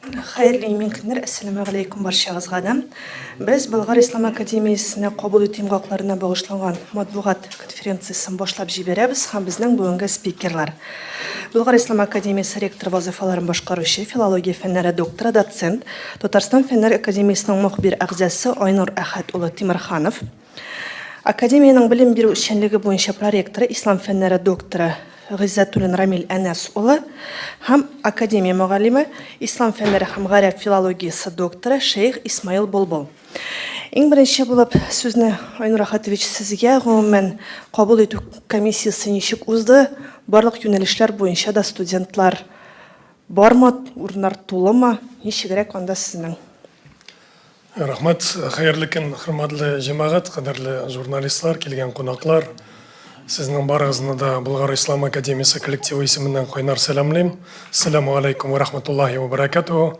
Хайырлы күннәр, ассаламу алейкум барчагызга да. Без Болгар Ислам академиясенә кабул итү имгакларына багышланган матбугат конференциясын башлап җибәрәбез һәм безнең бүгенге спикерлар. Болгар Ислам академиясе ректор вазифаларын башкаручы, филология фәннәре докторы, доцент, Татарстан фәннәр академиясенең мөхбир әгъзасы Айнур Әхәт улы Тимерханов, академияның белем бирү эшчәнлеге буенча проректоры, ислам фәннәре докторы Гыйззәтуллин Рамил Әнәс улы һәм академия мөгаллиме, ислам фәннәре һәм гарәп филологиясе докторы Шейх Исмаил Болбол. Иң беренче булып сүзне Айнур Әхәтович сезгә, гомумән кабул итү комиссиясе ничек узды? Барлык юнәлешләр буенча да студентлар бармы, урыннар тулымы? Ничегрәк анда сезнең? Рахмат, хәерле көн, хөрмәтле җәмәгать, кадерле журналистлар, килгән кунаклар. Сезнең барыгызны да Болгар Ислам академиясе коллективы исеменнән кайнар сәламлыйм. Ассаламу алейкум ва рахматуллахи ва баракатуху.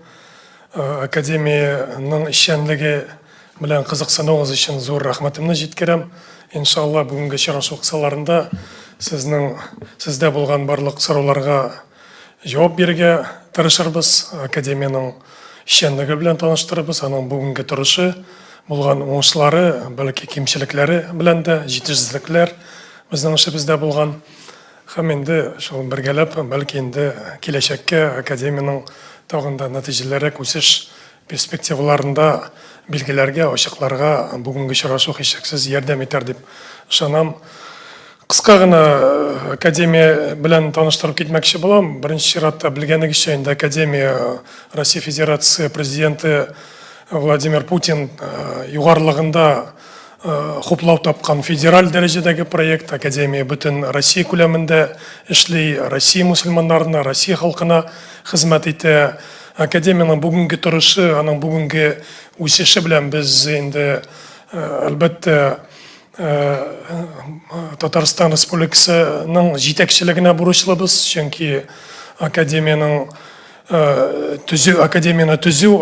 Академияның эшчәнлеге белән кызыксынуыгыз өчен зур рәхмәтемне җиткерәм. Иншалла бүгенге очрашу кысаларында сездә булган барлык сорауларга җавап бирергә тырышырбыз. Академияның эшчәнлеге белән таныштырырбыз, аның бүгенге торышы, булган уңышлары, бәлки кимчелекләре белән дә җитешсезлекләр безнең эшебездә булган. Һәм инде шул бергәләп, бәлки инде киләчәккә академияның тагын да нәтиҗәләргә үсеш перспективаларында билгеләргә, ачыкларга бүгенге очрашу һичшиксез ярдәм итәр дип ышанам. Кыска гына академия белән таныштырып китмәкче булам. Беренче чиратта белгәнегезчә инде академия Россия Федерация президенты Владимир Путин югарлыгында хуплау тапкан федераль дәрәҗәдәге проект. Академия бөтен Россия күләмендә эшли, Россия мусульманнарына, Россия халкына хезмәт итә. Академияның бүгенге торышы, аның бүгенге үсеше белән без инде әлбәттә Татарстан Республикасының җитәкчелегенә бурычлыбыз, чөнки академияны төзү,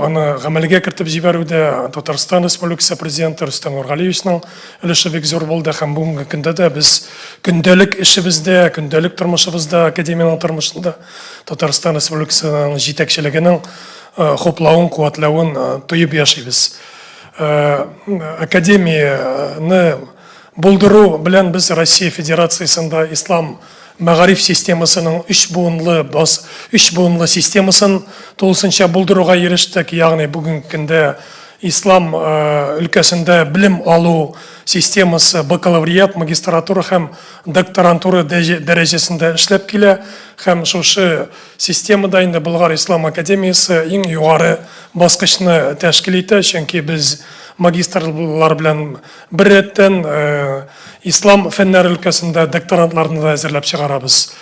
аны гамәлгә кертеп җибәрүдә Татарстан Республикасы президенты Рөстәм Нургалиевичның өлеше бик зур булды һәм бүгенге көндә дә без көндәлек эшебездә, көндәлек тормышыбызда, академияның тормышында Татарстан Республикасының җитәкчелегенең хуплавын, куәтләвен тоеп яшибез. Академияны булдыру белән без Россия Федерациясында ислам мәгариф системасының үч буынлы системасын тулысынча булдыруга ирештек. Ягъни бүгенге көндә ислам өлкәсендә белем алу системасы бакалавриат, магистратура һәм докторантура дәрәҗәсендә эшләп килә. Һәм шушы системада инде Болгар Ислам академиясе иң югары баскычны тәшкил итә, чөнки без магистрлар белән бер рәттән ислам фәннәре өлкәсендә докторантларны да әзерләп чыгарабыз.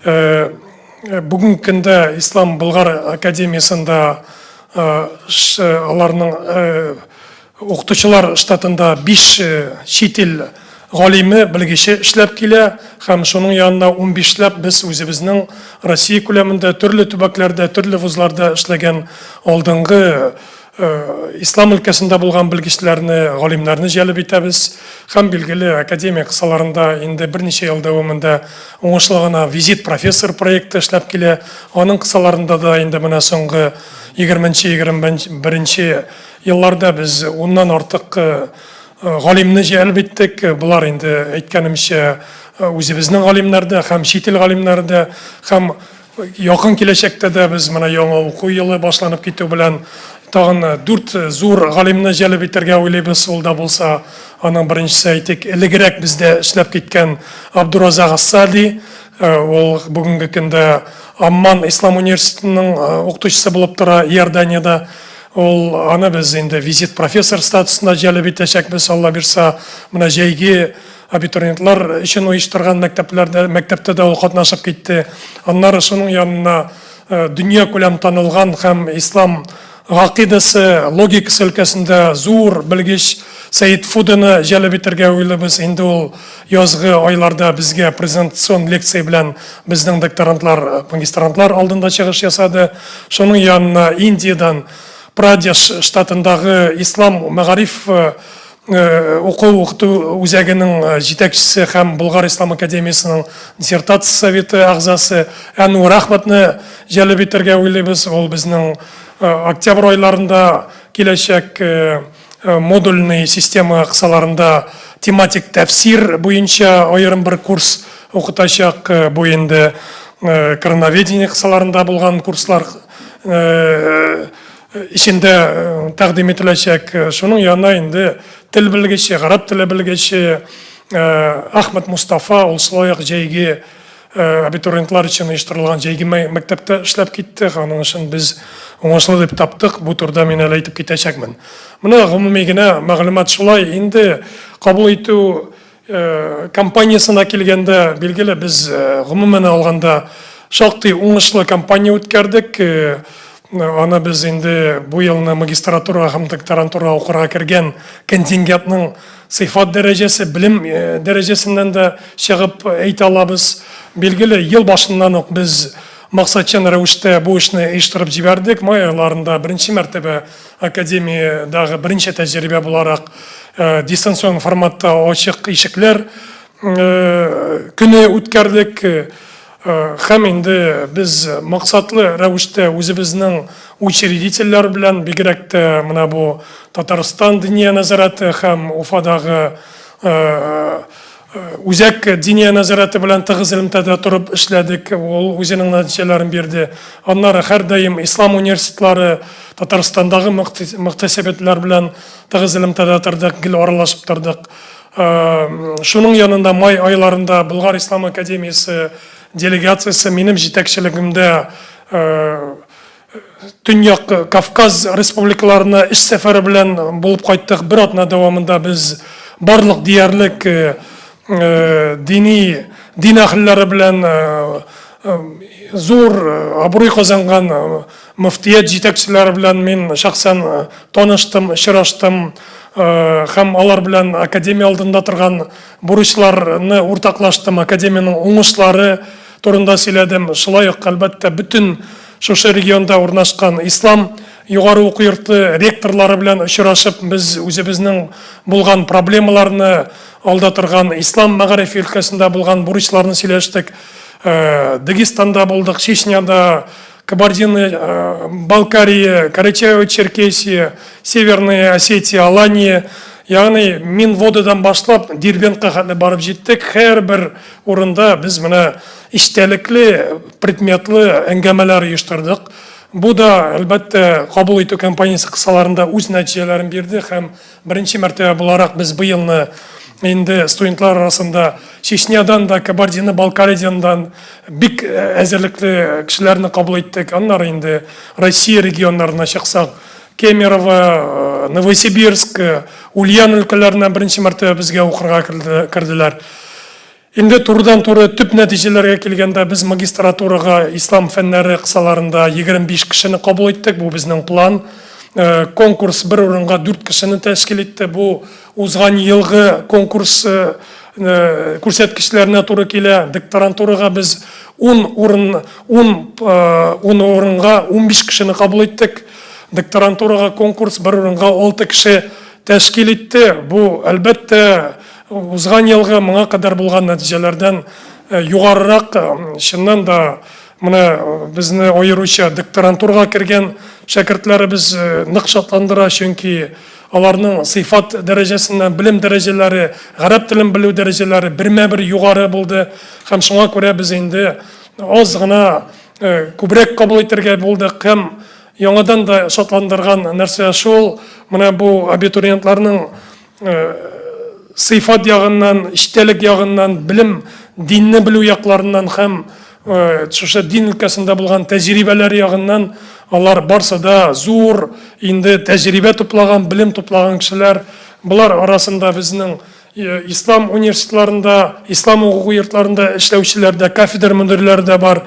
Бүгенге көндә Ислам Болгар академиясында аларның укытучылар штатында 5 чит ил галиме, белгече эшләп килә һәм шуның янына 15ләп без үзебезнең Россия күләмендә төрле төбәкләрдә, төрле вузларда эшләгән алдынгы ислам өлкәсендә булган белгечләрне, галимнәрне җәлеп итәбез. Һәм билгеле академия кысаларында инде берничә ел дәвамында уңышлы гына визит профессор проекты эшләп килә. Аның кысаларында да инде менә соңгы 20-21 елларда без 10ннан артык галимне җәлеп иттек. Булар инде әйткәнемчә үзебезнең галимнәрдә һәм чит ил галимнәрдә һәм якын киләчәктә дә без менә яңа уку елы башланып китү белән тагын 4 зур галимне җәлеп итәргә уйлыйбыз. Ул да булса, аның беренчесе әйтик, элегрәк бездә эшләп киткән Абдуразак Ассади, ул бүгенге көндә Амман Ислам университетының укытучысы булып тора Иорданияда. Ул аны без инде визит профессор статусына җәлеп итәчәкбез, Алла бирсә, менә җәйге абитуриентлар өчен оештырган мәктәптә дә ул катнашып китте. Аннары шуның янына дөнья күләм танылган һәм ислам гакыйдасы, логикасы өлкәсендә зур белгеч Сәйид Фудыны җәлеп итәргә уйлыйбыз. Инде ул язгы айларда безгә презентацион лекция белән безнең докторантлар, магистрантлар алдында чыгыш ясады. Шуның янына Индиядан Прадеш штатындагы ислам мәгариф укыту үзәгенең җитәкчесе һәм Болгар Ислам академиясының диссертация советы әгъзасы Әнүр Әхмәтне җәлеп итәргә уйлыйбыз. Ул безнең октябрь айларында келешек модульный система кысаларында тематик тәфсир буенча айрым бір курс оқытачак. Бу инде коронаведение кысаларында булган курслар ичинде тәкъдим ителәчәк. Шуның янына инде тел белгече, гарап теле белгече Ахмед Мустафа ул шулай җәйге абитуриентлар өчен оештырылган җәйге мәктәптә эшләп китте. Аның өчен без уңышлы дип таптык. Бу турда мин әле әйтеп китәчәкмен. Менә гомуми генә мәгълүмат шулай. Инде кабул итү компаниясына килгәндә, билгеле, без гомумән алганда шактый уңышлы кампания үткәрдек. Аны без инде бу елны магистратура һәм докторантура укырга кергән контингентның сыйфат дәрәҗәсе, билим дәрәҗәсеннән дә чыгып әйтә алабыз. Билгеле, ел башыннан ук без максатчан рәвештә бу эшне оештырып җибәрдек. Май айларында беренче мәртәбә академиядагы беренче тәҗрибә буларак дистанцион форматта ачык ишекләр көне үткәрдек. Һәм инде без максатлы рәвештә үзебезнең учредительләр белән, бигрәк тә менә бу Татарстан диния назараты һәм Уфадагы үзәк диния назараты белән тыгыз элемтәдә торып эшләдек. Ул үзенең нәтиҗәләрен бирде. Аннары һәр даим ислам университетлары Татарстандагы мөхтәсәбәтләр белән тыгыз элемтәдә тордык, гел аралашып тордык. Шуның янында май айларында Болгар Ислам академиясе делегациясы минем җитәкчелегемдә Төньяк Кавказ республикаларына эш сәфәре белән булып кайттык. Бер атна дәвамында без барлык диярлек дин әһелләре белән зур абруй казанган мөфтият җитәкчеләре белән мин шәхсән таныштым, очраштым. Һәм алар белән академия алдында торган бурычларны уртаклаштым. Академияның уңышлары турында сөйләдем. Шулай ук, әлбәттә, бөтен шушы регионда урнашкан ислам югары уку йорты ректорлары белән очрашып, без үзебезнең булган проблемаларны, алда торган ислам мәгарифи өлкәсендә булган бурычларны сөйләштек. Дагестанда булдык, Чечняда, Кабардино-Балкария, Карачаево-Черкесия, Северная Осетия, Алания. Ягъни мин водыдан башлап Дербентка хәтле барып җиттек. Һәрбер урында без менә иштәлекле, предметлы әңгәмәләр оештырдык. Бу да, әлбәттә, кабул итү кампаниясе кысаларында үз нәтиҗәләрен бирде һәм беренче мәртәбә буларак без бу елны инде студентлар арасында Чечнядан да, Кабардино-Балкариядан бик әзерлекле кешеләрне кабул иттек. Аннары инде Россия регионнарына чыксак, Кемерово, Новосибирск, Ульян өлкәләренә беренче мәртәбә безгә укырга керделәр. Инде турыдан-туры төп нәтиҗәләргә килгәндә без магистратурага ислам фәннәре кысаларында 25 кешене кабул иттек. Бу безнең план. Конкурс бер урынга 4 кешене тәшкил итте. Бу узган елгы конкурс күрсәткечләренә туры килә. Докторантурага без 10 урынга 15 кешене кабул иттек. Докторантурага конкурс бер урынга 6 кеше тәшкил итте. Бу, әлбәттә, узган елгы моңа кадәр булган нәтиҗәләрдән югарырак. Шуннан да менә безне аеруча докторантурага кергән шәкертләребез нык шатландыра, чөнки аларның сыйфат дәрәҗәсеннән билим дәрәҗәләре, гарәп телен белү дәрәҗәләре бермә-бер югары булды. Һәм шуңа күрә без инде аз гына күбрәк кабул итәргә булдык. Һәм яңадан да шатландырган нәрсә шул, менә бу абитуриентларның сыйфат ягыннан, иштәлек ягыннан, билим, динне белү якларыннан һәм шушы дин өлкәсендә булган тәҗрибәләр ягыннан алар барсы да зур инде тәҗрибә туплаган, билим туплаган кешеләр. Булар арасында безнең ислам университетларында, ислам уку йортларында эшләүчеләр дә, кафедра мөдирләре дә бар.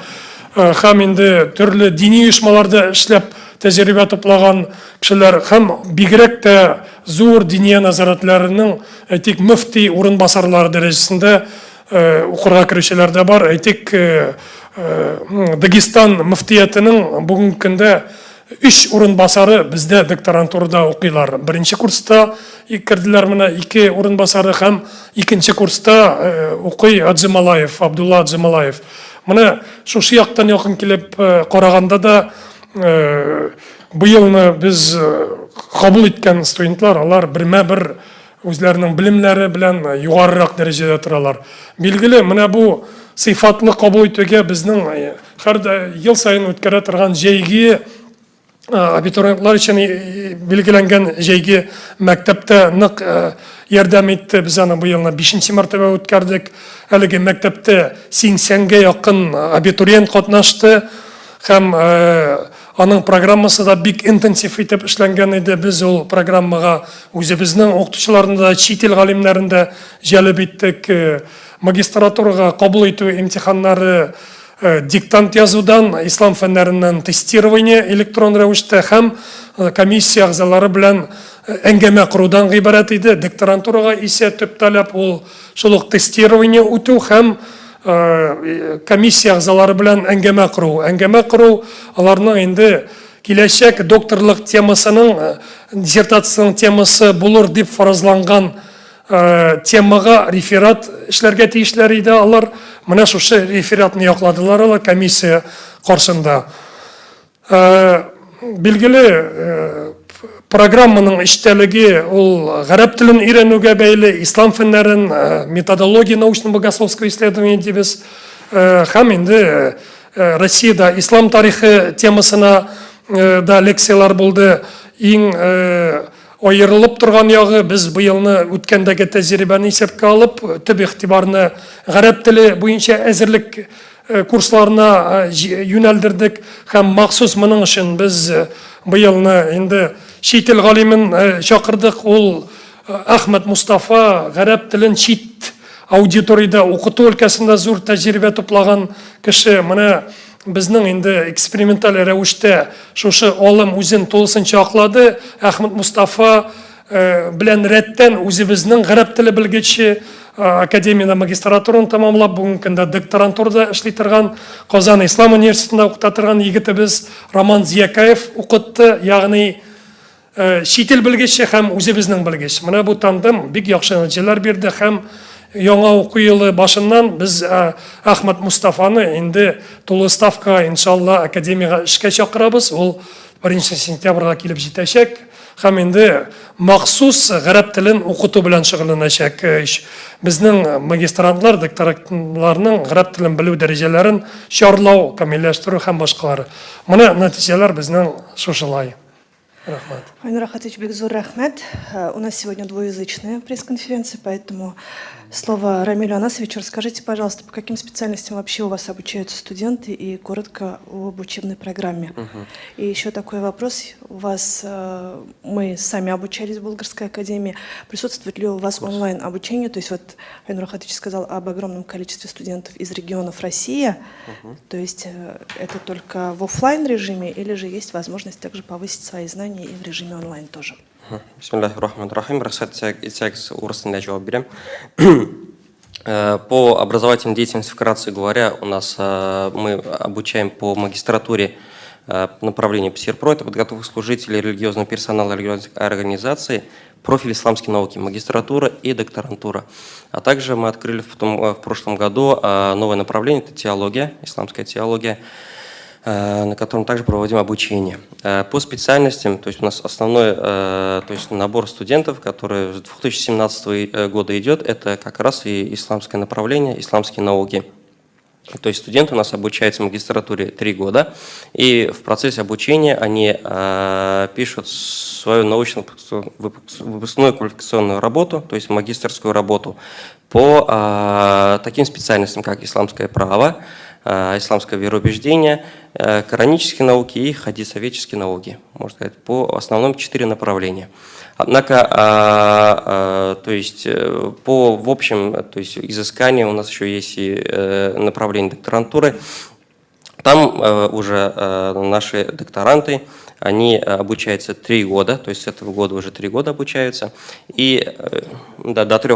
Һәм инде төрле дини оешмаларда эшләп тәҗрибә туплаган кешеләр һәм бигрәк тә зур диния назаратларының, әйтик, мөфти урынбасарлары дәрәҗәсендә укырга керүчеләр дә бар. Әйтик, Дагестан мөфтиятының бүгенге көндә 3 урынбасары бездә докторантурада укыйлар. Беренче курста керделәр, менә 2 урынбасары һәм икенче курста укый Аджималаев, Абдулла Аджималаев. Менә шушы яктан якын килеп караганда да быелны біз қабыл еткен студентлар, алар бірме-бір өзлерінің білімлері білән юғарырақ дәрежеде тұралар. Белгілі, мына бұл сыйфатлы қабыл етуге біздің ел сайын өткәрә тұрған жайге, абитуриентлар үшін белгіленген жайге мәктәптә нык ярдәм итте. Біз аны быелны 5-нче мәртәбә үткәрдек. Әлеге мәктәптә 80-гә якын абитуриент катнашты һәм аның программасы да бик интенсив итеп эшләнгән иде. Без ул программага үзебезнең укытучыларны да, чит ил галимнәрен дә җәлеп иттек. Магистратурага кабул итү имтиханнары диктант язудан, ислам фәннәреннән тестирование электрон рәвештә һәм комиссия әгъзалары белән әңгәмә корудан гыйбарәт иде. Докторантурага исә төп таләп ул шул ук тестирование үтү һәм комиссия әгъзалары белән әңгәмә кору, аларның инде киләчәк докторлык темасының, диссертацияның темасы булыр дип фаразланган темага реферат эшләргә тиешләр иде. Алар менә шушы рефератны якладылар алар комиссия каршында. Билгеле, программаның эчтәлеге ул гарәп телен өйрәнүгә бәйле, ислам фәннәрен, методология научно-богословского исследования дибез, һәм инде Россиядә ислам тарихы темасына да лекциялар булды. Иң аерылып торган ягы, без быелны үткәндәге тәҗрибәне исәпкә алып, төп игътибарны гарәп теле буенча әзерлек курсларына юнәлдердек һәм махсус моның өчен без быелны инде чит ил галимен чакырдык. Ул Ахмед Мустафа, гарәп телен чит аудиторияда укыту өлкәсендә зур тәҗрибә туплаган кеше. Менә безнең инде эксперименталь рәвештә шушы алым үзен тулысынча аклады. Ахмед Мустафа белән рәттән үзебезнең гарәп теле белгече, академияда магистратураны тамамлап, бүгенге көндә докторантурада эшли торган, Казан Ислам университетында укыта торган егетебез Роман Зиякаев укытты, ягъни чит ил белгече һәм үзебезнең белгеч. Менә бу тандем бик яхшы нәтиҗәләр бирде һәм яңа уку елы башыннан без Ахмед Мустафаны инде тулы ставка иншалла академияга эшкә чакырабыз. Ул 1 сентябрьгә килеп җитәчәк һәм инде махсус гарәп телен укыту белән шөгыльләнәчәк. Безнең магистрантлар, докторантларның гарәп телен белү дәрәҗәләрен чарлау, камилләштерү һәм башкалары. Менә нәтиҗәләр безнең шушылай. Айнур Ахатович, бик зур рәхмәт. У нас сегодня двуязычная пресс-конференция, поэтому слово Рамилю Анасовичу. Расскажите, пожалуйста, по каким специальностям вообще у вас обучаются студенты и коротко об учебной программе. И еще такой вопрос. У вас, мы сами обучались в Болгарской академии. Присутствует ли у вас онлайн обучение? То есть вот Айнур Ахатович сказал об огромном количестве студентов из регионов России. То есть это только в офлайн режиме или же есть возможность также повысить свои знания и в режиме онлайн тоже? Бисмиллахир-рахманир-рахим. Рахмат итсәгез урысында җавап бирәм. По образовательной деятельности, вкратце говоря, у нас мы обучаем по магистратуре направлению ПСИРПРО, это подготовка служителей религиозного персонала религиозных организаций, профиль исламские науки, магистратура и докторантура. А также мы открыли в прошлом году новое направление, это теология, исламская теология, на котором также проводим обучение. По специальностям, то есть у нас основной набор студентов, который с 2017 года идет, это как раз и исламское направление, исламские науки. То есть студенты у нас обучаются в магистратуре 3 года, и в процессе обучения они пишут свою научно-выпускную квалификационную работу, то есть магистерскую работу, по таким специальностям, как исламское право, исламское вероубеждение, коранические науки и хадисоведческие науки, можно сказать, по основным 4 направления. Однако, то есть в общем, то есть изыскание у нас еще есть и направление докторантуры. Там уже наши докторанты, они обучаются 3 года, то есть с этого года уже 3 года обучаются, и до 3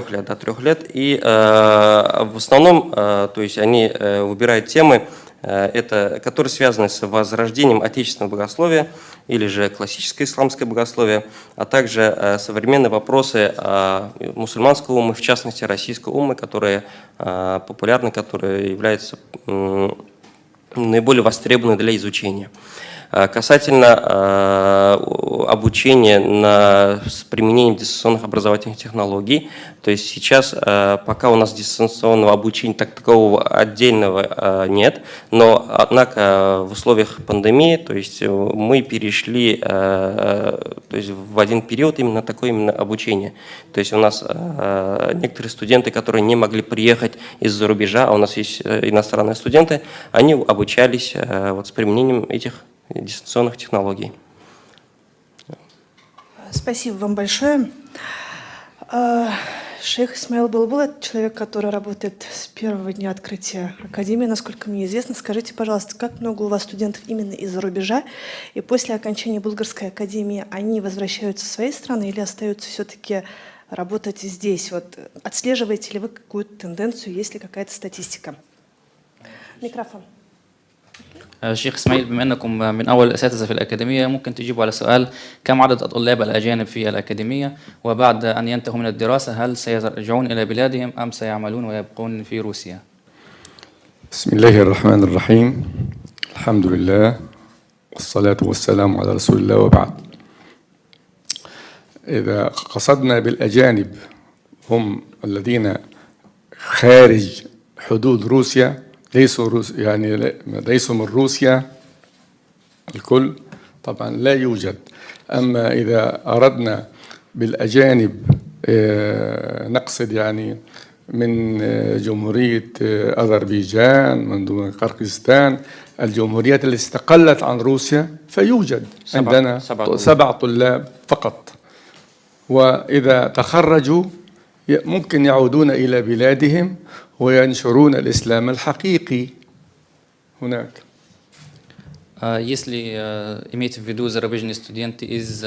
лет, и в основном, то есть они выбирают темы, которые связаны с возрождением отечественного богословия или же классическое исламское богословие, а также современные вопросы мусульманского ума, в частности российского ума, которые популярны, которые являются наиболее востребованы для изучения. Касательно обучения с применением дистанционных образовательных технологий, то есть сейчас пока у нас дистанционного обучения так такового отдельного нет, но однако в условиях пандемии, то есть мы перешли то есть в один период именно такое именно обучение. То есть у нас некоторые студенты, которые не могли приехать из-за рубежа, а у нас есть иностранные студенты, они обучались вот с применением этих дистанционных технологий. Спасибо вам большое. Шейх Исмаил Булбул – это человек, который работает с первого дня открытия Академии, насколько мне известно. Скажите, пожалуйста, как много у вас студентов именно из-за рубежа? И после окончания Булгарской Академии они возвращаются в свои страны или остаются все-таки работать здесь? Вот отслеживаете ли вы какую-то тенденцию, есть ли какая-то статистика? Микрофон. شيخ اسماعيل، بما انكم من اول الاساتذه في الاكاديميه، ممكن تجيبوا على سؤال كم عدد الطلاب الاجانب في الاكاديميه، وبعد ان ينتهوا من الدراسه هل سيرجعون الى بلادهم ام سيعملون ويبقون في روسيا؟ بسم الله الرحمن الرحيم. الحمد لله والصلاة والسلام على رسول الله وبعد. إذا قصدنا بالأجانب هم الذين خارج حدود روسيا، ليسوا من روسيا الكل، طبعا لا يوجد. أما إذا أردنا بالأجانب نقصد يعني من جمهورية أذربيجان، من قرقيزستان، الجمهوريات التي استقلت عن روسيا، فيوجد عندنا 7 طلاب فقط. وإذا تخرجوا ممكن يعودون إلى بلادهم وينشرون الإسلام الحقيقي هناك. Если имеете в виду зарубежные студенты из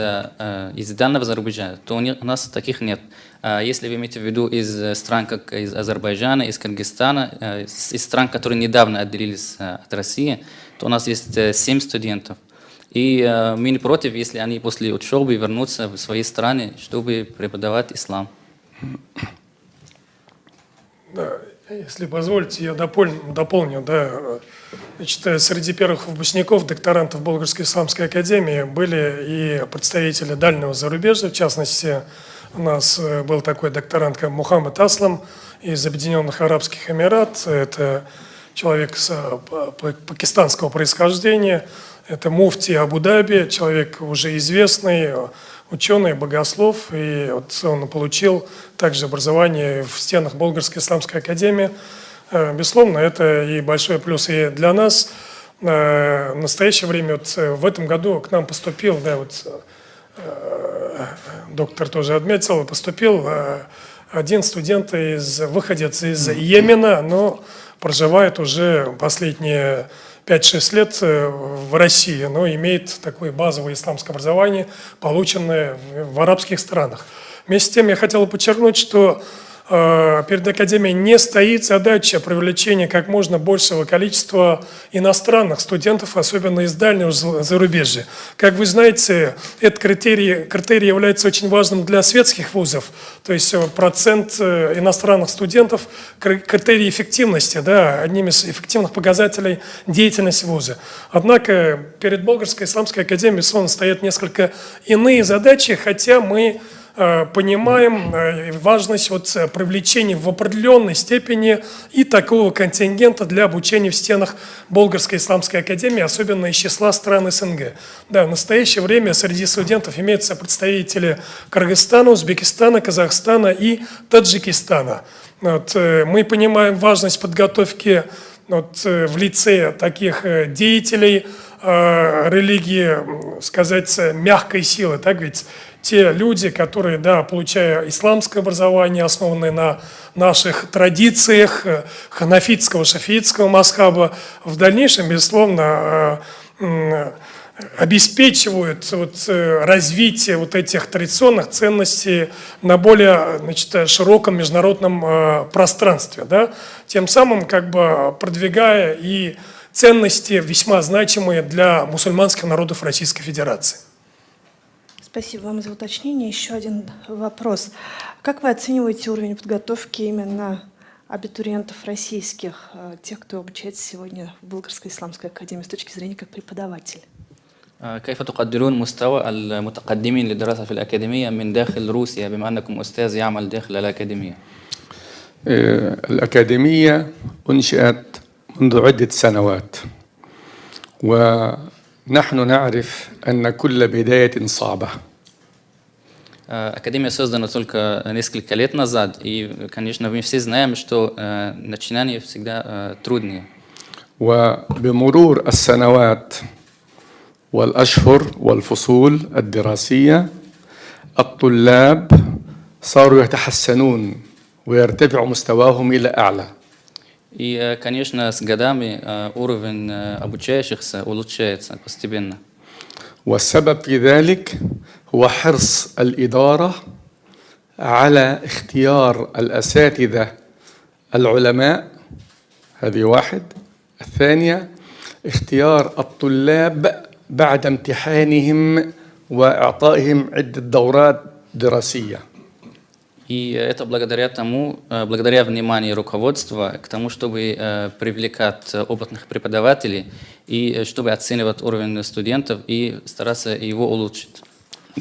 данного Азербайджана, то у нас таких нет. Если вы имеете в виду из стран, как из Азербайджана, из Кыргызстана, из стран, которые недавно отделились от России, то у нас есть 7 студентов. И мы не против, если они после учебы вернутся в свои страны, чтобы преподавать ислам. Да, если позволите, я дополню. Да. Значит, среди первых выпускников, докторантов Болгарской исламской академии были и представители дальнего зарубежья. В частности, у нас был такой докторант, как Мухаммад Аслам из Объединенных Арабских Эмиратов. Это человек пакистанского происхождения. Это муфти Абу-Даби, человек уже известный, ученый, богослов. И вот он получил также образование в стенах Болгарской исламской академии. Безусловно, это и большой плюс и для нас. В настоящее время, вот в этом году к нам поступил, да, вот доктор тоже отметил, поступил один студент, выходец из Йемена, но проживает уже последние 5-6 лет в России, но имеет такое базовое исламское образование, полученное в арабских странах. Вместе с тем я хотел подчеркнуть, что перед Академией не стоит задача привлечения как можно большего количества иностранных студентов, особенно из дальнего зарубежья. Как вы знаете, этот критерий является очень важным для светских вузов, то есть процент иностранных студентов, критерий эффективности, да, одним из эффективных показателей деятельности вуза. Однако перед Болгарской исламской академией, безусловно, стоят несколько иные задачи, хотя мы понимаем важность привлечения в определенной степени и такого контингента для обучения в стенах Болгарской исламской академии, особенно из числа стран СНГ. Да, в настоящее время среди студентов имеются представители Кыргызстана, Узбекистана, Казахстана и Таджикистана. Мы понимаем важность подготовки в лице таких деятелей религии, сказать, мягкой силы, так ведь те люди, которые, да, получая исламское образование, основанное на наших традициях ханафитского, шафиитского мазхаба, в дальнейшем, безусловно, обеспечивают развитие этих традиционных ценностей на более, широком международном пространстве, да? Тем самым продвигая и ценности, весьма значимые для мусульманских народов Российской Федерации. Спасибо вам за уточнение. Еще один вопрос. Как вы оцениваете уровень подготовки именно абитуриентов российских, тех, кто обучается сегодня в Болгарской исламской академии, с точки зрения как преподаватель? كيف تقدرون مستوى المتقدمين للدراسة في الأكاديمية من داخل روسيا بما أنكم أستاذ يعمل داخل الأكاديمية؟ الأكاديمية أنشئت منذ عدة سنوات، ونحن نعرف أن كل بداية صعبة. Академия создана только несколько лет назад, и, конечно, мы все знаем, что начинание всегда труднее. وبمرور السنوات والأشهر والفصول الدراسية الطلاب صاروا يتحسنون ويرتفع مستواهم إلى أعلى. И, конечно, с годами уровень обучающихся улучшается постепенно. والسبب في ذلك هو حرص الإدارة على اختيار الأساتذة العلماء، هذه واحد. الثانية اختيار الطلاب بعد امتحانهم وإعطائهم عدة دورات دراسية. И это благодаря вниманию руководства к тому, чтобы привлекать опытных преподавателей и чтобы оценивать уровень студентов и стараться его улучшить.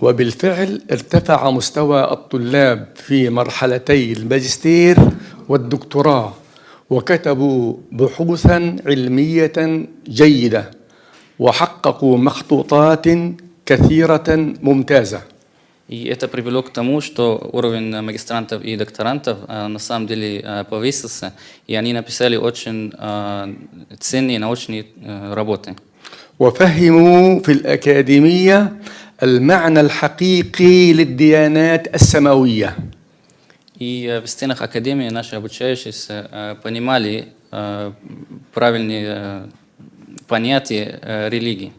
وبالفعل ارتفع مستوى الطلاب في مرحلتي الماجستير والدكتوراه، وكتبوا بحوثا علمية جيدة وحققوا مخطوطات كثيرة ممتازة. И это привело к тому, что уровень магистрантов и докторантов на самом деле повысился, и они написали очень ценные научные работы. وفهموا في الأكاديمية المعنى الحقيقي للديانات السماوية. И в стенах Академии наши обучающиеся понимали правильные понятия религии.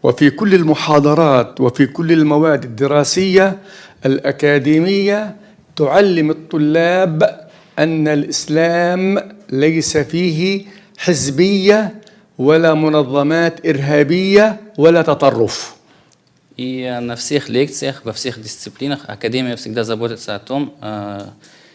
وفي كل المحاضرات وفي كل المواد الدراسية الأكاديمية تعلم الطلاب أن الإسلام ليس فيه حزبية ولا منظمات إرهابية ولا تطرف. И на всех лекциях, во всех дисциплинах Академия всегда заботится о том,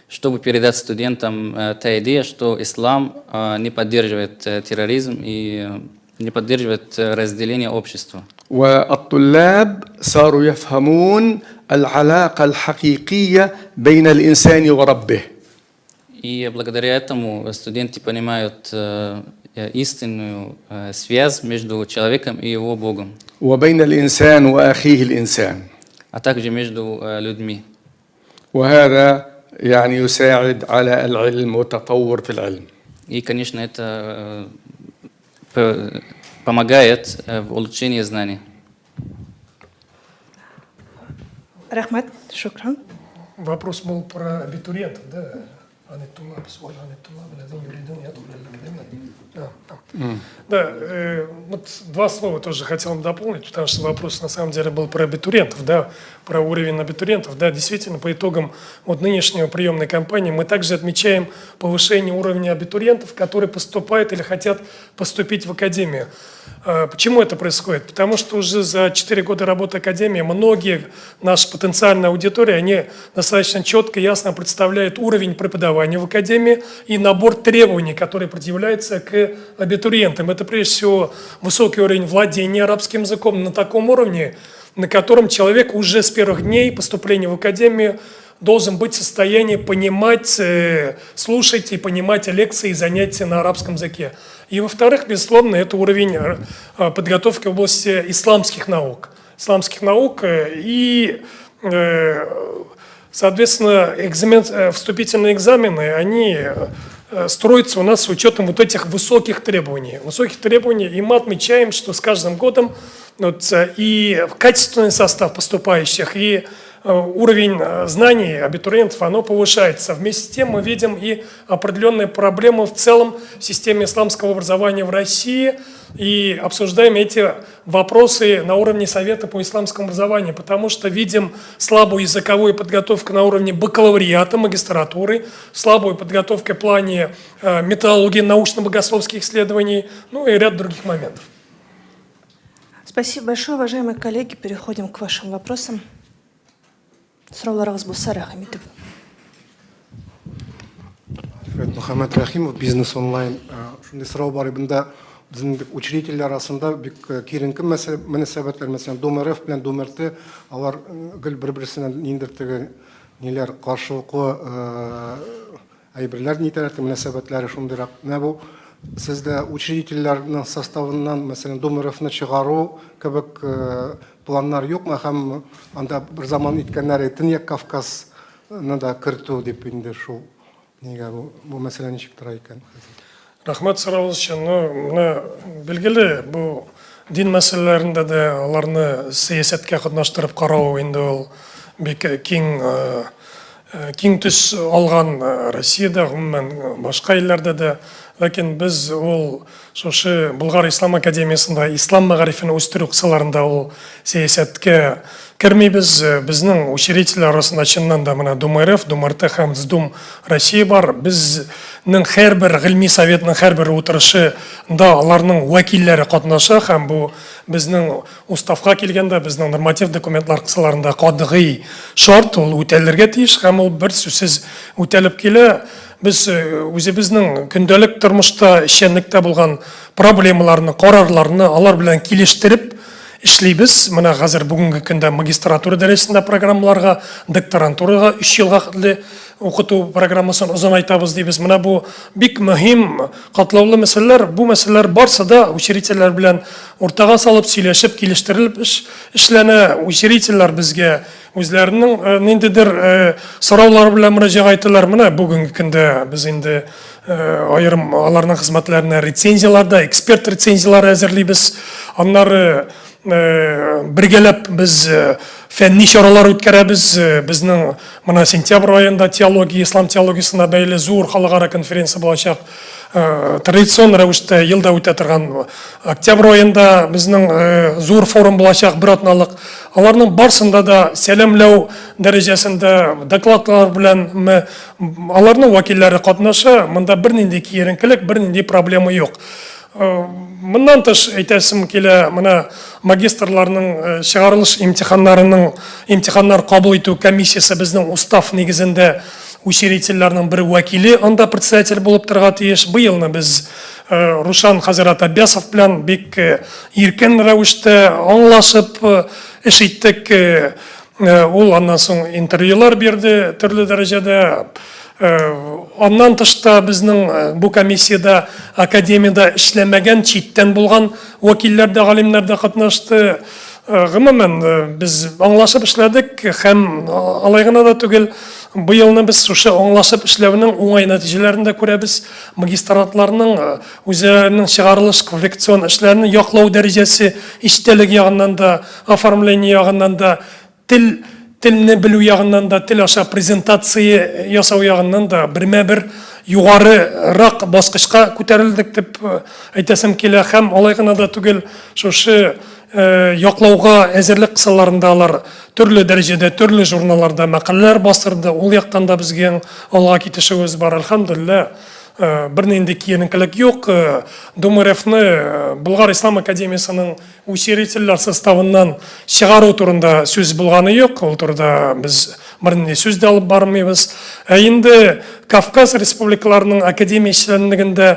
чтобы передать студентам та идея, что ислам не поддерживает терроризм и не поддерживает разделение общества. والطلاب صاروا يفهمون العلاقة الحقيقية بين الإنسان وربه. И благодаря этому студенты понимают истинную связь между человеком и его Богом, وبين الإنسان وأخيه الإنسان. а также между людьми. وهذا يعني يساعد على العلم والتطور في العلم. И, конечно, это помогает в улучшении знаний. Рахмат, шукран. Вопрос был про абитуриентов, да? Да, вот два слова тоже хотел дополнить, потому что вопрос на самом деле был про абитуриентов, да, про уровень абитуриентов. Да, действительно, по итогам вот нынешнего приемной кампании мы также отмечаем повышение уровня абитуриентов, которые поступают или хотят поступить в академию. Почему это происходит? Потому что уже за 4 года работы Академии многие, наша потенциальная аудитория, они достаточно четко и ясно представляют уровень преподавания в Академии и набор требований, которые предъявляются к абитуриентам. Это прежде всего высокий уровень владения арабским языком на таком уровне, на котором человек уже с первых дней поступления в Академию должен быть в состоянии понимать, слушать и понимать лекции и занятия на арабском языке. И во-вторых, безусловно, это уровень подготовки в области исламских наук. И, соответственно, вступительные экзамены, они строятся у нас с учетом вот этих высоких требований. И мы отмечаем, что с каждым годом и качественный состав поступающих, и уровень знаний абитуриентов, оно повышается. Вместе с тем мы видим и определенные проблемы в целом в системе исламского образования в России и обсуждаем эти вопросы на уровне Совета по исламскому образованию, потому что видим слабую языковую подготовку на уровне бакалавриата, магистратуры, слабую подготовку в плане методологии научно-богословских исследований, ну и ряд других моментов. Спасибо большое, уважаемые коллеги. Переходим к вашим вопросам. Сұрауларыңыз болса, рахмет. Мухаммад Рахимов, Бизнес онлайн. Шундай сұрау бар. Бұнда Bizim учредитель арасында бик киеренке мөнәсәбәтләр, мәсәлән, Думаров белән Думерте, алар гел бер-берсенә ниндидер теге ниләр каршылыклы әйберләр нитәләр, мөнәсәбәтләре шундыйрак. Менә бу сездә учредительләрнең составыннан, мәсәлән, Думаровны чыгару кебек планнар юкмы, һәм анда бер заман иткәннәре Төньяк Кавказны да кертү дип инде шул. Нигә бу мәсьәлә ничек тора икән? Рахмат сұрауыңыз үшін. Мына белгілі, бұл дин мәселелерінде де аларны саясатқа қатнаштырып қарау енді ол бек кең түс алған Россияда, ғұмумән башқа елдерде де. Ләкин біз ол шошы Бұлғар Ислам Академиясында ислам мәғарифін өстіру қысаларында ол саясатқа кірмейбіз. Біздің учредитель арасында чыннан да мына Думаров, Думарте һәм Здум Россия бар. Біздің һәрбір ғылми советның һәрбір отырышында аларның вәкилләре катнаша һәм бу безнең уставка килгәндә безнең норматив документлар кысаларында катгый шарт ул үтәлергә тиеш һәм ул бер сүзсез үтәлеп килә. Biz үзебезнең көндәлек тормышта эшчәнлектә булган проблемаларны, карарларны алар белән килештереп эшлибез. Менә хәзер бүгенге көндә магистратура дәрәҗәсендә программаларга, докторантурага 3 елга хәтле укыту программасын озынайтабыз дибез. Менә бу бик мөһим, катлаулы мәсьәләләр. Бу мәсьәләләр барса да учредительләр белән уртага салып, сөйләшеп, килештерелеп эшләнә. Учредительләр безгә үзләренең ниндидер сораулары белән мөрәҗәгать итәләр. Менә бүгенге көндә без инде аерым аларның хезмәтләренә рецензияларда, эксперт рецензиялары әзерлибез. Аннары бергәләп без фәнни чаралар үткәрәбез. Безнең менә сентябрь аенда теология, ислам теологиясына бәйле зур халыкара конференция булачак. Традицион рәвештә елда үтә торган октябрь аенда безнең зур форум булачак, бер атналык. Аларның барсында да сәламләү дәрәҗәсендә докладлар белән аларның вәкилләре катнаша. Монда бернинди киеренкелек, бернинди проблема юк. Моннан тыш әйтәсем килә, менә магистрларның чыгарылыш имтиханнар кабул итү комиссиясы безнең устав нигезендә учредительләрнең бер вәкиле анда председатель булып торга тиеш. Быелны без Рушан хәзрәт Аббасов белән бик иркен рәвештә аңлашып эш иттек. Ул аннан соң интервьюлар бирде төрле дәрәҗәдә. Аннан тышта безнең бу комиссияда академияда эшләмәгән, читтән булган вәкилләр дә, галимнәр дә катнашты. Гомумән без аңлашып эшләдек һәм алай гына да түгел, быелны без шушы аңлашып эшләүнең уңай нәтиҗәләрен дә күрәбез. Магистратларның үзләренең чыгарылыш коррекцион эшләрен яклау дәрәҗәсе иштәлек ягыннан да, оформление ягыннан да, телне белү ягыннан да, тел аша презентация ясау ягыннан да бермә-бер югарырак баскычка күтәрелдек дип әйтәсем килә. Һәм алай гына да түгел, шушы яклауга әзерлек кысаларында алар төрле дәрәҗәдә, төрле журналларда мәкаләләр бастырды. Ул яктан да безгә алга китешебез бар, әлхәмдүлилләh. Бернинди киеренкелек юк. Думаровны Болгар Ислам Академиясының учредительләр составыннан чыгару турында сүз булганы юк. Ул турыда без бернинди сүз дә алып бармыйбыз. Инде Кавказ республикаларының академия эшчәнлегендә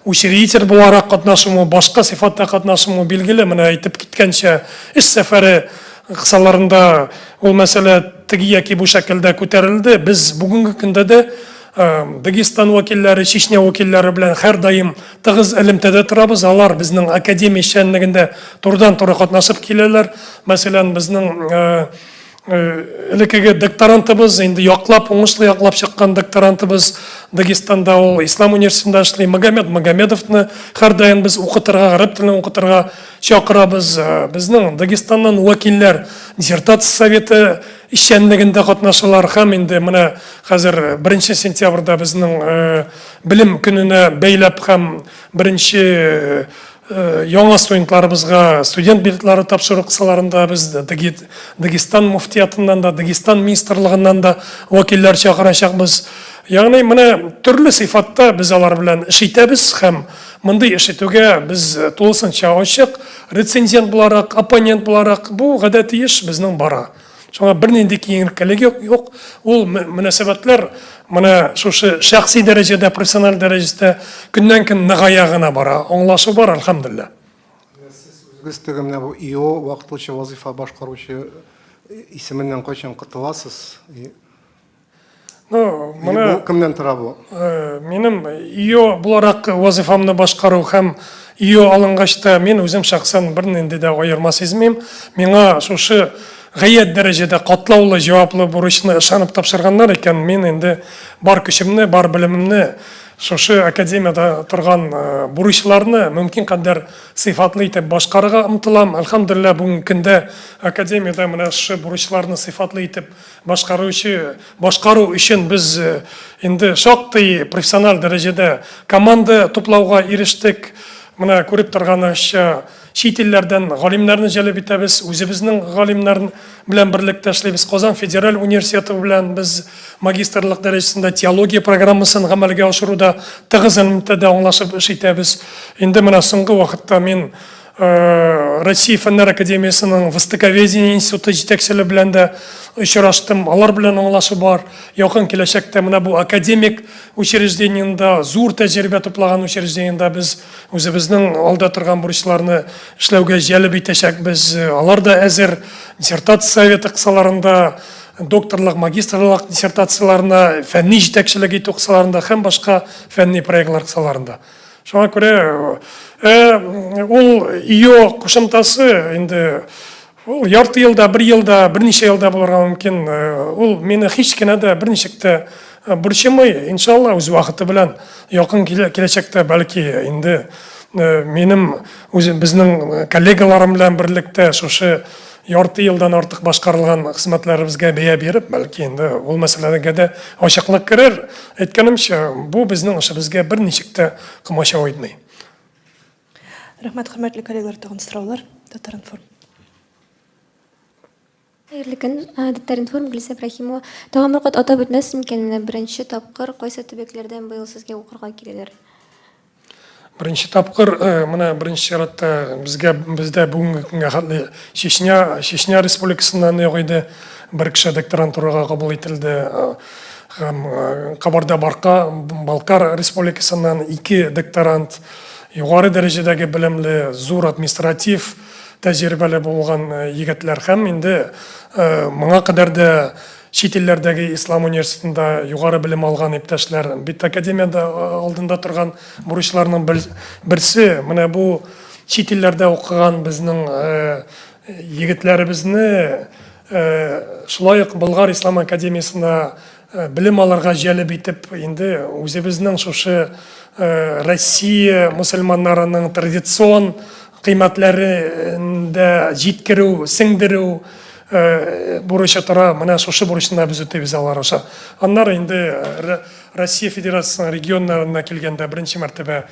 учредитель буларак катнашымы, башка сыйфатта катнашымы билгеле. Менә әйтеп киткәнчә, эш сәфәре кысаларында ул мәсьәлә теге яки бу шәкелдә күтәрелде. Без бүгенге көндә дә Дагестан вәкилләре, Чечня вәкилләре белән һәр даим тыгыз элемтәдә торабыз. Алар безнең академия эшчәнлегендә турыдан-туры катнашып киләләр. Мәсәлән, безнең элекеге докторантыбыз, инде яклап, уңышлы яклап чыккан докторантыбыз Дагестанда, ул Ислам университетында эшли, Магомед Магомедовны һәр даим без укытырга, гарәп телен укытырга чакырабыз. Безнең Дагестаннан вәкилләр диссертация советы эшчәнлегендә катнашалар. Һәм инде менә хәзер 1 сентябрьдә безнең билим көненә бәйләп һәм 1 яңа студентларыбызга студент билетлары тапшыру кысаларында без Дагестан муфтиятыннан да, Дагестан министрлыгыннан да вәкилләр чакырачакбыз. Ягъни менә төрле сыйфатта без алар белән эш итәбез һәм мондый эш итүгә без тулысынча ачык, рецензент буларак, оппонент буларак бу гадәти эш безнең бара. Шуңа бернинди кийинкелек юк. Ул мөнәсәбәтләр менә шушы шәхси дәрәҗәдә, профессиональ дәрәҗәдә көннән-көн ныгая гына бара. Аңлашу бар, альхамдулилlah. Сез теге менә бу ИО вакытлыча вазифа башкаручы исеменнән кайчан котыласыз? Ну, Бу кемнән тора бу? Минем ИО буларак вазифамны башкару һәм ИО алынгач та мин үзем шәхсән бернинди дә аерма сизмим. Миңа шушы гаять дәрәҗәдә катлаулы җаваплы бурычны ышанып тапшырганнар икән, мин инде бар көчемне, бар белемемне шушы академияда торган бурычларны мөмкин кадәр сыйфатлы итеп башкарырга омтылам. Альхамдулилlah, бүгенге көндә академияда менә шушы бурычларны сыйфатлы итеп башкару өчен без инде шактый профессиональ дәрәҗәдә команда туплауга ирештек. Менә күреп торганча чит илләрдән галимнәрне җәлеп итәбез, үзебезнең галимнәр белән берлектә эшлибез. Казан федераль университеты белән без магистрлык дәрәҗәсендә теология программасын гамәлгә ашыруда тыгыз элемтәдә аңлашып эш итәбез. Инде менә соңгы вакытта мин Россия Фәннәр академиясының Востоковедение институты җитәкчелеге белән дә очраштым. Алар белән аңлашу бар. Якын киләчәктә менә бу академик учреждениендә, зур тәҗрибә туплаган учреждениендә без үзебезнең алда торган бурычларны эшләүгә җәлеп итәчәкбез. Алар да әзер диссертация советы кысаларында, докторлык, магистрлык диссертацияларына фәнни җитәкчелек итү кысаларында һәм башка фәнни проектлар кысаларында. Шуңа күрә ул ИО кушымтасы инде ул ярты елда, бер елда, берничә елда булырга мөмкин. Ул мине һич кенә дә берничек тә борчымый. Иншалла, үз вакыты белән якын киләчәктә бәлки инде минем безнең коллегаларым белән берлектә шушы ярты елдан артык башкарылган хезмәтләребезгә бәя биреп, бәлки инде ул мәсьәләгә дә ачыклык керер. Әйткәнемчә, бу безнең эшебезгә берничек тә комачау итмәй. Рәхмәт, хөрмәтле коллегалар, тагын сораулар. Татаринформ. Хәерле көн, Татаринформ, Гөлсә Ибраһимова. Тагын бер кат атап үтмәс микән, беренче тапкыр кайсы төбәкләрдән быел сезгә укырга киләләр? Беренче тапкыр менә беренче чиратта бездә бүгенге көнгә хәтле Чечня Республикасыннан юк иде. Бер кеше докторантурага кабул ителде. Һәм Кабарда-Балкар Республикасыннан 2 докторант, югары дәрәҗәдәге белемле, зур административ тәҗрибәле булган егетләр һәм инде моңа кадәр дә чит илләрдәге Ислам университетында югары белем алган иптәшләр, бит академияда алдында торган бурычларның берсе менә бу чит илләрдә укыган безнең егетләребезне шулай ук Болгар Ислам академиясына белем алырга җәлеп итеп, инде үзебезнең шушы Россия мусульманнарының традицион кыйммәтләрендә җиткерү, сеңдерү бурычы тора. Менә шушы бурычны без үтәбез алар аша. Аннары инде Россия Федерациясының регионнарына килгәндә беренче мәртәбә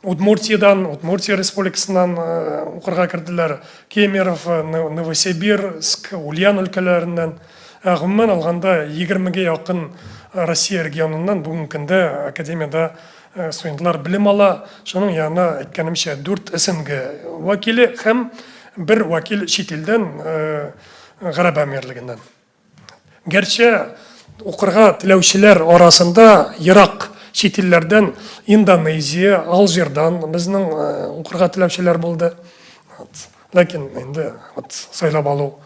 Удмуртия Республикасынан укырга керделәр. Кемерово, Новосибирск, Ульян өлкәләреннән. Гомумән алганда 20-гә якын Россия регионыннан бүгенге көндә академияда студентлар белем ала. Шуның янына әйткәнемчә 4 СНГ вәкиле һәм 1 вәкил чит илдән, Гарәп әмирлегеннән. Гәрчә укырга теләүчеләр арасында ерак чит илләрдән Индонезия, Алжирдан безнең укырга теләүчеләр булды. Ләкин инде сайлап алу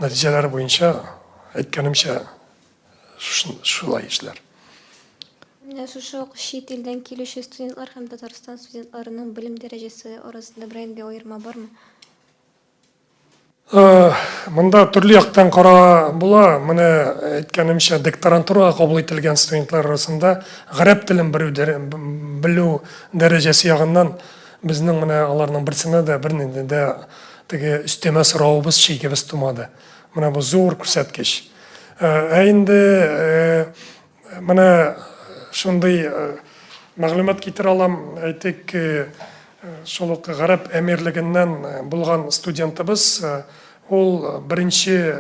нәтиҗәләре буенча әйткәнемчә шулай эшләр. Менә шушы чит илдән килүче студентлар һәм Татарстан студентларының белем дәрәҗәсе арасында берәр аерма бармы? Монда төрле яктан кара була. Менә әйткәнемчә докторантурага кабул ителгән студентлар арасында гарәп телен белү дәрәҗәсе ягыннан безнең менә аларның берсенә дә бернинди дә теге өстәмә сораубыз, шигебез тумады. Менә бу зур күрсәткеч. Инде менә шундый мәгълүмат китерә алам. Әйтик, шул ук Гарәп әмирлегеннән булган студентыбыз, ул беренче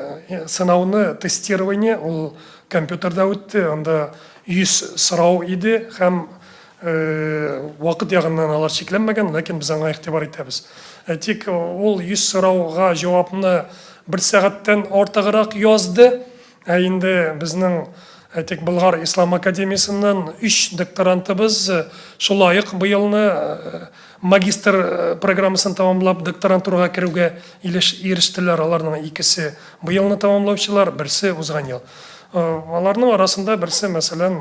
сынауны, тестирование, ул компьютерда үтте. Анда 100 сорау иде һәм вакыт ягыннан алар чикләнмәгән, ләкин без аңа игътибар итәбез. Әйтик, ул 100 сорауга җавапны 1 сағаттан артығырақ язды. Енді біздің әйтек Болгар Ислам Академиясынан 3 докторантыбыз шулайық быелны магистр программасын тамамлап докторантураға кіруге еріштілер. Аларның икisi быелны тамамлаучылар, бірсі узган ел. Аларның арасында бірсі, мәселен,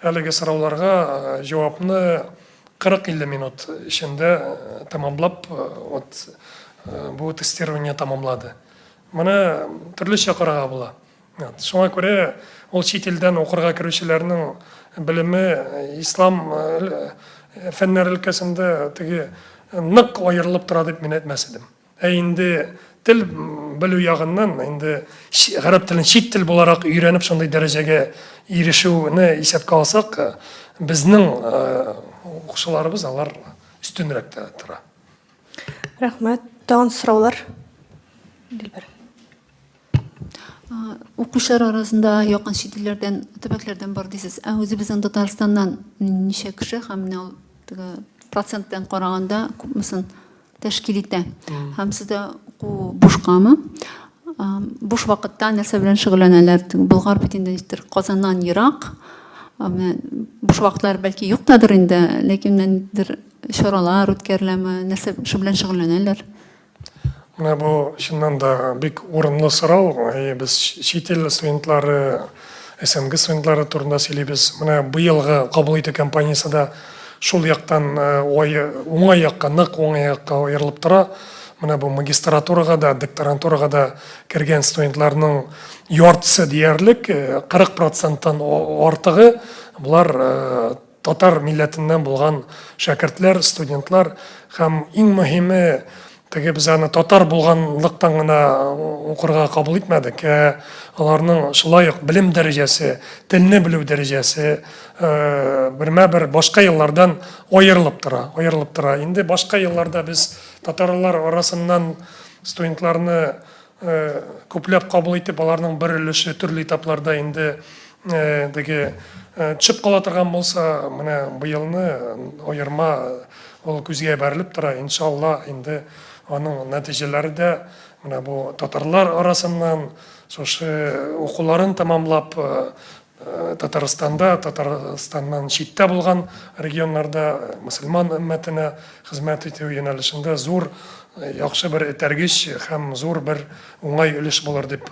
әлеге сұрауларға жауапны 40-50 минут ішінде тамамлап, бұл тестирование тамамлады. Мұны түрліше қараға була. Шуңа көре, ол шетелден оқырға кірушілерінің білімі ислам фәннәр өлкәсендә теге нык айырылып тора дип мин әйтмәсәдем. Инде тел белү ягыннан инде гарәп телен чит тел буларак өйрәнеп шундый дәрәҗәгә ирешүне исәпкә алсак, безнең укучыларыбыз алар үстенрәк тора. Рәхмәт. Тагын сораулар? Дилбәр. Укучылар арасында якын чит илләрдән, төбәкләрдән бар дисез. Үзебезнең Татарстаннан ничә кеше һәм проценттан караганда күпмесен тәшкил итә? Һәм сездә уку бушкамы? Буш вакытта нәрсә белән шөгыльләнәләр? Болгар бит инде Казаннан ерак. Буш вакытлар бәлки юктадыр инде, ләкин нидер чаралар үткәреләме? Нәрсә белән шөгыльләнәләр? Менә бу чыннан да бик урынлы сорау. Без чит ил студентлары, СНГ студентлары турында сөйлибез. Менә быелгы кабул итү компаниясы да шул яктан уңай якка, нык уңай якка аерылып тора. Менә бу магистратурага да, докторантурага да кергән студентларның яртысы диярлек, 40%-тан артыгы булар татар милләтеннән булган шәкертләр, студентлар һәм иң мөһиме теге без аны татар булганлыктан гына укырга кабул итмәдек. Аларның шулай ук белем дәрәҗәсе, телне белү дәрәҗәсе бермә-бер башка еллардан аерылып тора. Инде башка елларда без татарлар арасыннан студентларны күпләп кабул итеп, аларның бер өлеше төрле этапларда инде теге чып кала торган булса, менә быелны аерма ул күзгә бәрелеп тора. Иншалла инде аның нәтиҗәләре дә менә бу татарлар арасыннан шушы укуларын тамамлап Татарстаннан читтә булган регионнарда мөселман өммәтенә хезмәт итү юнәлешендә зур яхшы бер этәргеч һәм зур бер уңай өлеш булыр дип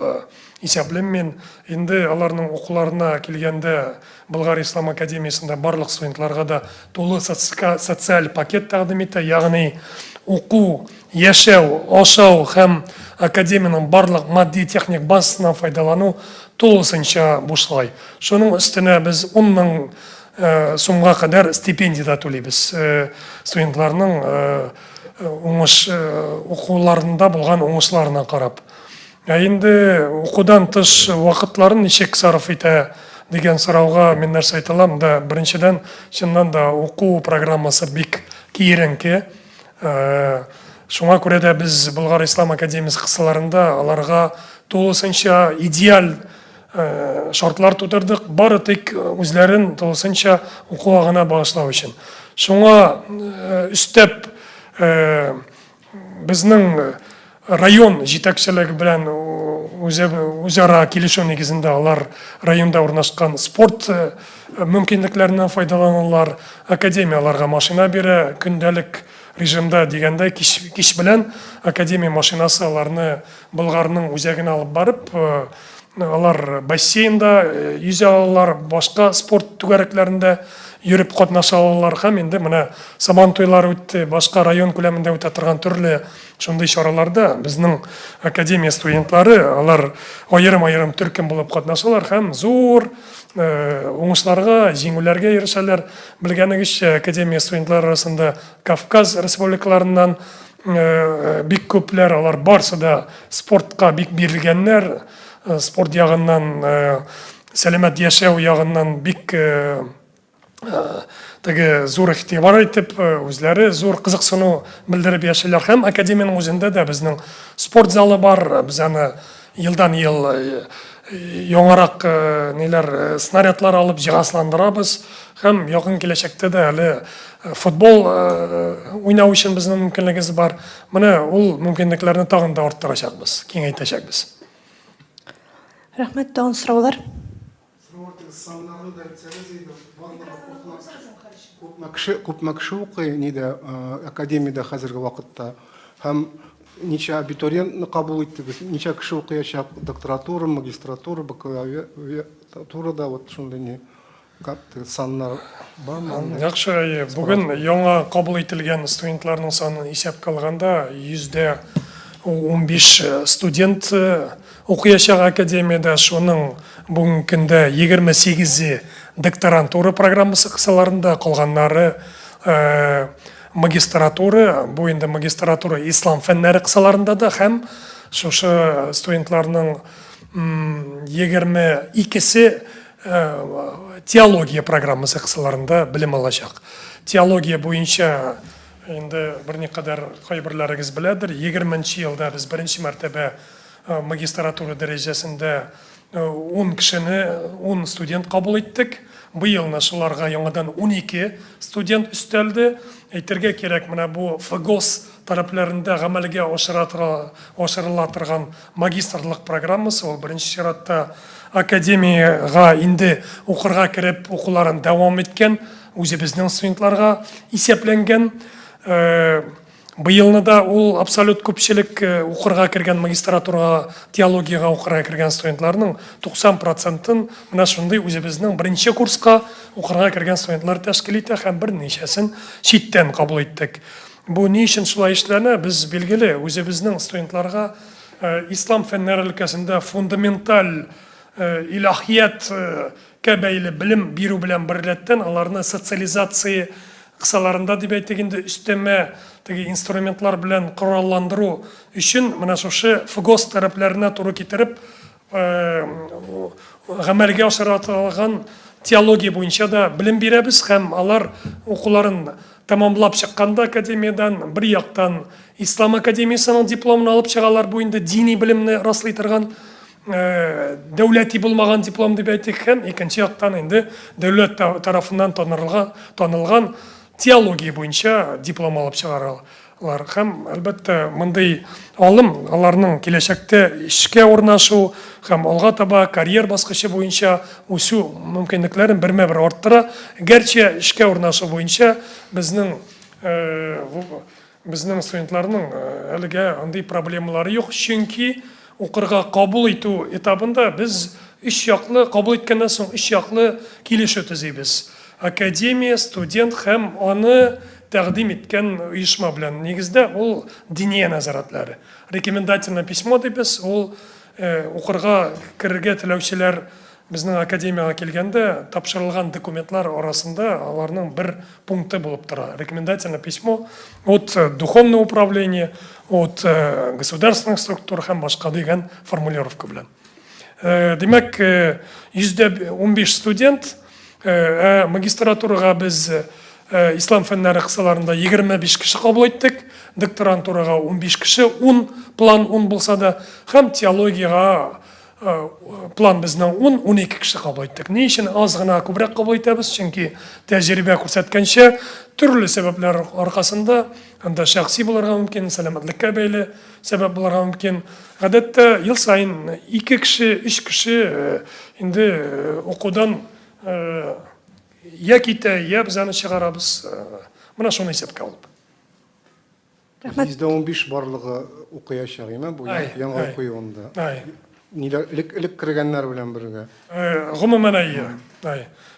исәплим мин. Инде аларның укуларына килгәндә Болгар Ислам Академиясында барлык студентларга да тулы социаль пакет тәкъдим итә, ягъни уку, яшәү, ашау һәм академияның барлык матди техник базасынан файдалану тулысынча бушлай. Шуның өстенә без 10 мең сумга кадәр стипендия да түлибез студентларның уңыш укуларында булган уңышларына карап. Инде укудан тыш вакытларын ничек сарыф итә дигән сорауга мин нәрсә әйтә алам да, беренчедән чыннан да уку программасы бик киеренке. Шуңа күрә дә без Болгар Ислам Академиясы кысаларында аларга тулысынча идеаль шартлар тудырдык, бары тик үзләрен тулысынча укуга гына багышлау өчен. Шуңа өстәп безнең район җитәкчелеге белән үзара килешү нигезендә алар районда урнашкан спорт мөмкинлекләреннән файдаланалар. Академияларга машина бирә, көндәлек режимда дигәндә кич белән академия машинасы аларны Болгарның үзәгенә алып барып, алар бассейнда yüзә алалар, башка спорт түгәрәкләрендә йөреп катнаша алалар һәм инде менә Сабан туйлары үтте, башка район күләмендә үтә торган төрле шундый чараларда безнең академия студентлары алар аерым-аерым төркем булып катнашалар һәм зур уңышларга, җиңүләргә ирешәләр. Белгәнегезчә, академия студентлары арасында Кавказ республикаларыннан бик күпләр, алар барсы да спортка бик бирелгәннәр, спорт ягыннан, сәламәт яшәү ягыннан бик теге зур игътибар итеп, үзләре зур кызыксыну белдереп яшәләр һәм академияның үзендә дә безнең спорт залы бар. Без аны елдан ел яңарак нелер снарядлар алып җиһазландырабыз һәм якын киләчәктә дә әле футбол уйнау өчен безнең мөмкинлегебез бар. Менә ул мөмкинлекләрне тагын да арттырачакбыз, киңәйтәчәкбез. Рәхмәт, тагын сораулар. Күпме кеше укый ниде академиядә хәзерге вакытта һәм ничә абитуриентны кабул иттегез, ничә кеше укыячак докторатура, магистратура, бакалавриатурада, вот шундый не саннар бармы? Яхшы, бүген яңа кабул ителгән студентларның санын исәпкә алганда 15 студент укыячак академиядә, шуның бүгенге көндә 28 докторантура программасы кысаларында, калганнары магистратура, бу инде магистратура ислам фәннәре кысаларында да һәм шушы студентларның 22-се теология программасы кысаларында белем алачак. Теология буенча инде берникадәр кайберләрегез беләдер, 20-нче елда без беренче мәртәбә магистратура дәрәҗәсендә 10 кешене, 10 студент кабул иттек. Быел шуларга яңадан 12 студент өстәлде. Әйтергә кирәк, менә бу ФГОС тарафларында гамәлгә ашырыла торган магистрлык программасы, ул беренче чиратта академияга инде укырга кирип укуларын дәвам иткән, үзебезнең студентларга исәпләнгән. Быелны да ул абсолют күпчелек укырга кергән магистратурага, теологияга укырга кергән студентларның 90%-ын менә шундый үзебезнең беренче курска укырга кергән студентлар тәшкил итә һәм берничәсен читтән кабул иттек. Бу ни өчен шулай эшләнә? Без билгеле үзебезнең студентларга ислам фәннәре өлкәсендә фундаменталь илаһият кәбәйле белем бирү белән берлектән аларны социализация кысаларында дип әйтгәндә өстәмә теге инструментлар белән коралландыру өчен менә шушы ФГОС тарафларына туры китереп гамәлгә ашырылган теология буенча да белем бирәбез һәм алар укуларын тәмамлап чыкканда академиядан бер яктан ислам академиясының дипломын алып чыгалар, бу инде дини белемне раслый торган дәүләти булмаган диплом дип әйтик, һәм икенче яктан инде дәүләт тарафыннан танылган теология буенча диплом алып чыгаралар. Һәм әлбәттә мондый алым аларның киләчәктә эшкә урнашу һәм алга таба карьер баскычы буенча үсү мөмкинлекләрен бермә-бер арттыра. Гәрчә эшкә урнашу буенча безнең студентларның әлегә андый проблемалары юк, чөнки укырга кабул итү этабында без үч яклы кабул иткәннән соң үч яклы килешү төзибез. Академия, студент һәм аны тәкъдим иткән оешма белән. Нигездә ул дини назаратлары. Рекомендательное письмо дибез, ул укырга кирергә теләүчеләр безнең академияга килгәндә тапшырылган документлар арасында аларның бер пункты булып тора. Рекомендательное письмо от духовного управления, от государственных структур һәм башка дигән формулировка белән. Демәк, 15 студент магистратурага без ислам фәннәре кысаларында 25 кеше кабул иттек, докторантурага 15 кеше, 10 план 10 булса да, һәм теологияга план безнең 10-12 кеше кабул иттек. Ни өчен аз гына күбрәк кабул итәбез? Чөнки тәҗрибә күрсәткәнчә, төрле сәбәпләр аркасында, анда шәхси булырга мөмкин, сәламәтлеккә бәйле сәбәп булырга мөмкин. Гадәттә ел сайын 2 кеше, 3 кеше инде укудан я китә, я без аны чыгарабыз. Менә шуны исәпкә алып. Рәхмәт. 15 барлыгы укыячак име бу яңа укуюында. Элек кергәннәр белән бергә. Гомумән әйе.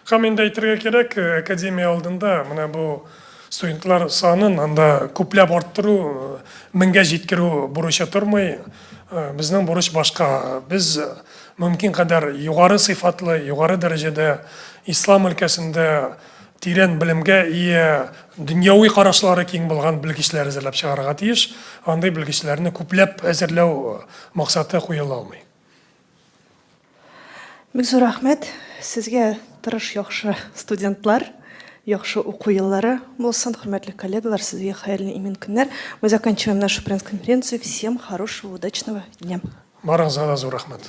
Һәм инде әйтергә кирәк, академия алдында менә бу студентлар санын анда күпләп арттыру, 1000-гә җиткерү бурычы тормый. Безнең бурыч башка. Без мөмкин кадәр югары сыйфатлы, югары дәрәҗәдә ислам өлкәсендә тирән белемгә ия, дөньяви карашлары киң булган белгечләр әзерләп чыгарырга тиеш. Андый белгечләрне күпләп әзерләү максаты куела алмый. Бик зур рәхмәт. Сезгә тырыш яхшы студентлар, яхшы уку еллары булсын, хөрмәтле коллегалар, сезгә хәерле имин көннәр. Мы заканчиваем нашу пресс-конференцию. Всем хорошего, удачного дня. Барыгызга да зур рәхмәт.